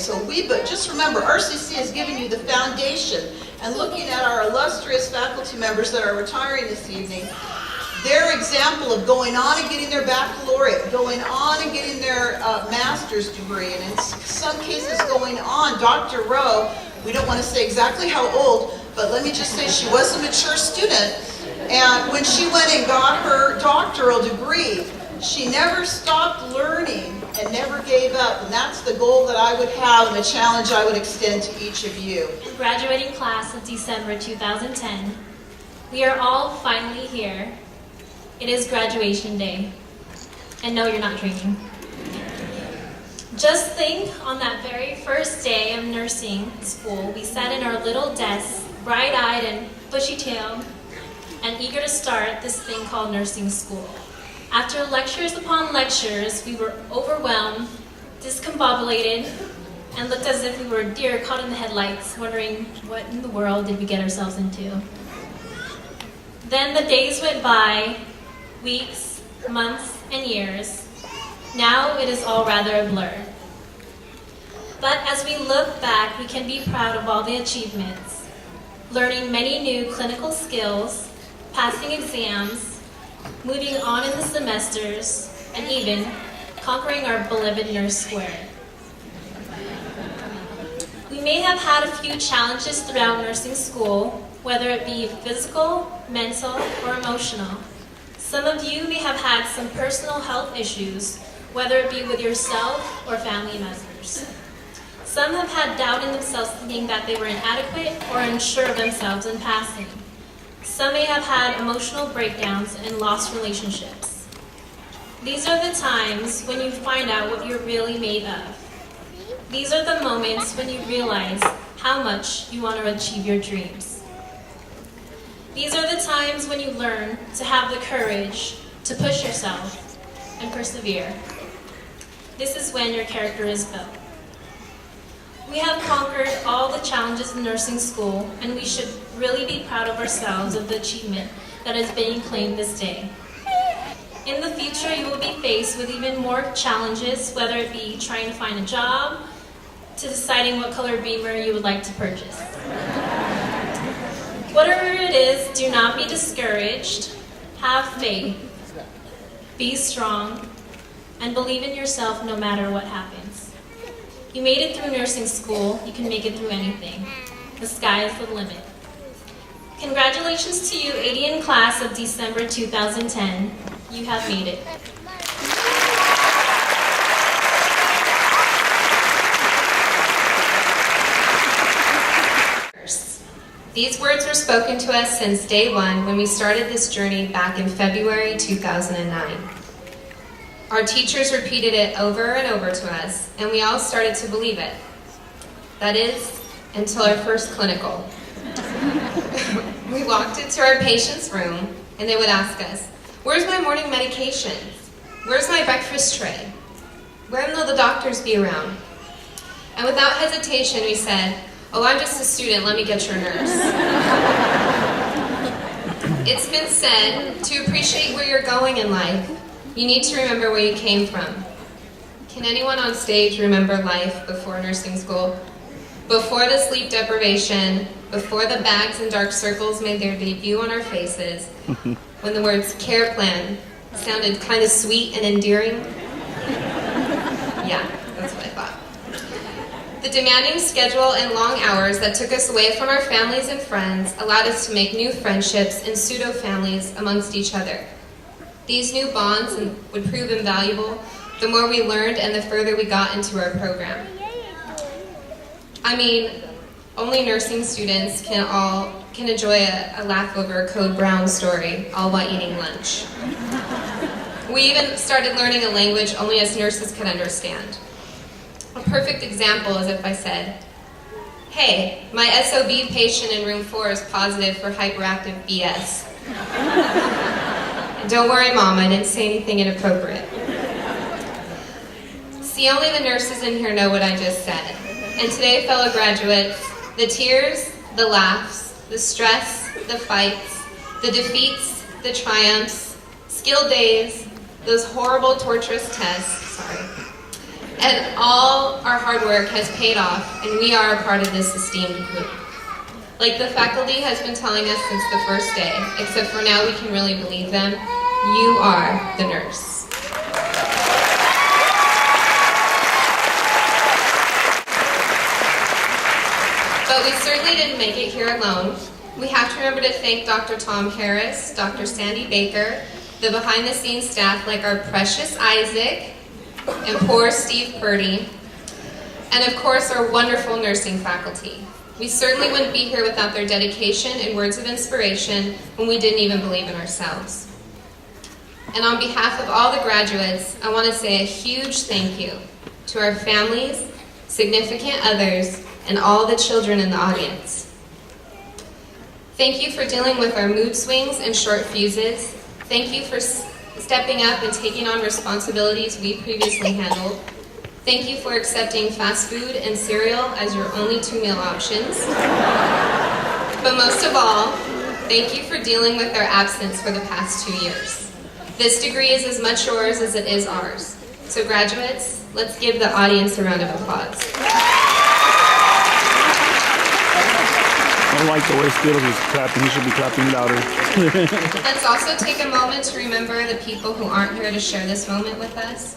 So just remember, RCC is giving you the foundation, and looking at our illustrious faculty members that are retiring this evening, their example of going on and getting their baccalaureate, going on and getting their master's degree, and in some cases going on, Dr. Rowe, we don't want to say exactly how old, but let me just say she was a mature student, and when she went and got her doctoral degree, she never stopped learning and never gave up, and that's the goal that I would have and the challenge I would extend to each of you. Graduating class of December 2010, we are all finally here. It is graduation day, and no, you're not dreaming. Just think, on that very first day of nursing school, we sat in our little desks, bright-eyed and bushy-tailed, and eager to start this thing called nursing school. After lectures upon lectures, we were overwhelmed, discombobulated, and looked as if we were deer caught in the headlights, wondering what in the world did we get ourselves into. Then the days went by, weeks, months, and years. Now it is all rather a blur. But as we look back, we can be proud of all the achievements, learning many new clinical skills, passing exams, moving on in the semesters, and even conquering our beloved nurse square. We may have had a few challenges throughout nursing school, whether it be physical, mental, or emotional. Some of you may have had some personal health issues, whether it be with yourself or family members. Some have had doubt in themselves, thinking that they were inadequate or unsure of themselves in passing. Some may have had emotional breakdowns and lost relationships. These are the times when you find out what you're really made of. These are the moments when you realize how much you want to achieve your dreams. These are the times when you learn to have the courage to push yourself and persevere. This is when your character is built. We have conquered all the challenges in nursing school, and we should really be proud of ourselves of the achievement that is being claimed this day. In the future, you will be faced with even more challenges, whether it be trying to find a job, to deciding what color Beamer you would like to purchase. Whatever it is, do not be discouraged. Have faith. Be strong. And believe in yourself no matter what happens. You made it through nursing school. You can make it through anything. The sky is the limit. Congratulations to you, 80 class of December 2010. You have made it. These words were spoken to us since day one when we started this journey back in February 2009. Our teachers repeated it over and over to us, and we all started to believe it. That is, until our first clinical. We walked into our patient's room, and they would ask us, "Where's my morning medications? Where's my breakfast tray? When will the doctors be around?" And without hesitation, we said, "Oh, I'm just a student, let me get your nurse." It's been said, to appreciate where you're going in life, you need to remember where you came from. Can anyone on stage remember life before nursing school? Before the sleep deprivation, before the bags and dark circles made their debut on our faces, when the words care plan sounded kind of sweet and endearing? Yeah, that's what I thought. The demanding schedule and long hours that took us away from our families and friends allowed us to make new friendships and pseudo-families amongst each other. These new bonds would prove invaluable the more we learned and the further we got into our program. I mean, only nursing students can enjoy a laugh over a Code Brown story, all while eating lunch. We even started learning a language only us nurses could understand. A perfect example is if I said, "Hey, my SOB patient in room 4 is positive for hyperactive BS. Don't worry, Mom, I didn't say anything inappropriate." See, only the nurses in here know what I just said. And today, fellow graduates, the tears, the laughs, the stress, the fights, the defeats, the triumphs, skill days, those horrible, torturous tests, And all our hard work has paid off, and we are a part of this esteemed group. Like the faculty has been telling us since the first day, except for now we can really believe them, you are the nurse. But we certainly didn't make it here alone. We have to remember to thank Dr. Tom Harris, Dr. Sandy Baker, the behind-the-scenes staff like our precious Isaac and poor Steve Purdy, and of course our wonderful nursing faculty. We certainly wouldn't be here without their dedication and words of inspiration when we didn't even believe in ourselves. And on behalf of all the graduates, I want to say a huge thank you to our families, significant others, and all the children in the audience. Thank you for dealing with our mood swings and short fuses. Thank you for stepping up and taking on responsibilities we previously handled. Thank you for accepting fast food and cereal as your only 2 meal options. But most of all, thank you for dealing with our absence for the past 2 years. This degree is as much yours as it is ours. So graduates, let's give the audience a round of applause. I don't like the way Skittles is clapping. He should be clapping louder. Let's also take a moment to remember the people who aren't here to share this moment with us.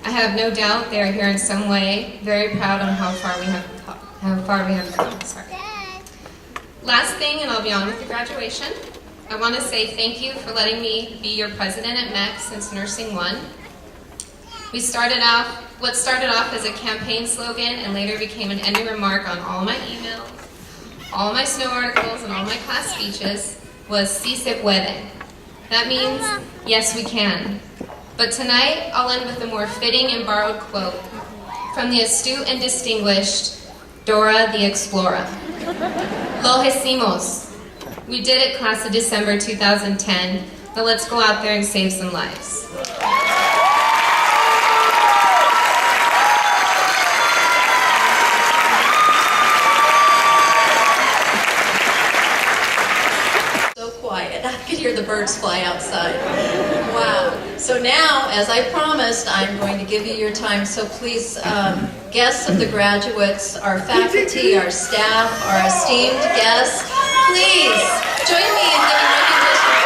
I have no doubt they are here in some way, very proud on how far we have come. Sorry. Last thing, and I'll be on with the graduation. I want to say thank you for letting me be your president at MEC since Nursing 1. What started off as a campaign slogan and later became an ending remark on all my emails, all my snow articles, and all my class speeches was "Si se puede." That means, yes we can. But tonight, I'll end with a more fitting and borrowed quote from the astute and distinguished Dora the Explorer. Lo hicimos. We did it, class of December 2010. Now let's go out there and save some lives. I could hear the birds fly outside. Wow. So now, as I promised, I'm going to give you your time. So please, guests of the graduates, our faculty, our staff, our esteemed guests, please join me in giving recognition.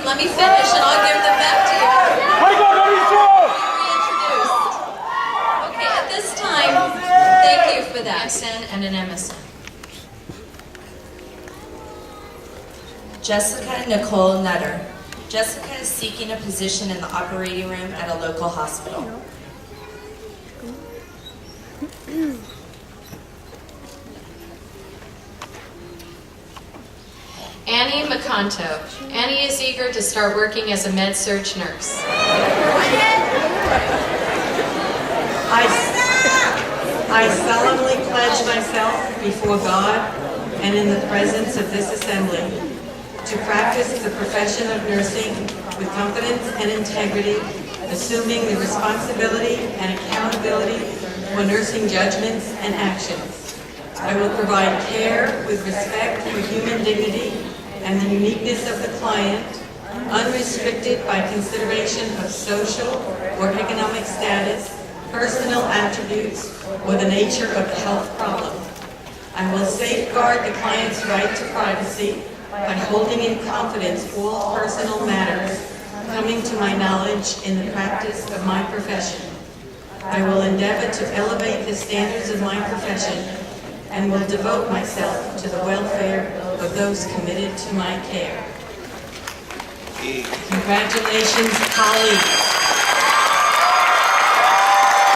Let me finish and I'll give them back to you. Reintroduced. Okay, at this time, thank you for that. MSN and an MSN. Jessica Nicole Nutter. Jessica is seeking a position in the operating room at a local hospital. Annie McConto. Annie is eager to start working as a med-surg nurse. I solemnly pledge myself before God and in the presence of this assembly to practice the profession of nursing with confidence and integrity, assuming the responsibility and accountability for nursing judgments and actions. I will provide care with respect for human dignity and the uniqueness of the client, unrestricted by consideration of social or economic status, personal attributes, or the nature of the health problem. I will safeguard the client's right to privacy by holding in confidence all personal matters coming to my knowledge in the practice of my profession. I will endeavor to elevate the standards of my profession and will devote myself to the welfare of those committed to my care. Congratulations, colleagues.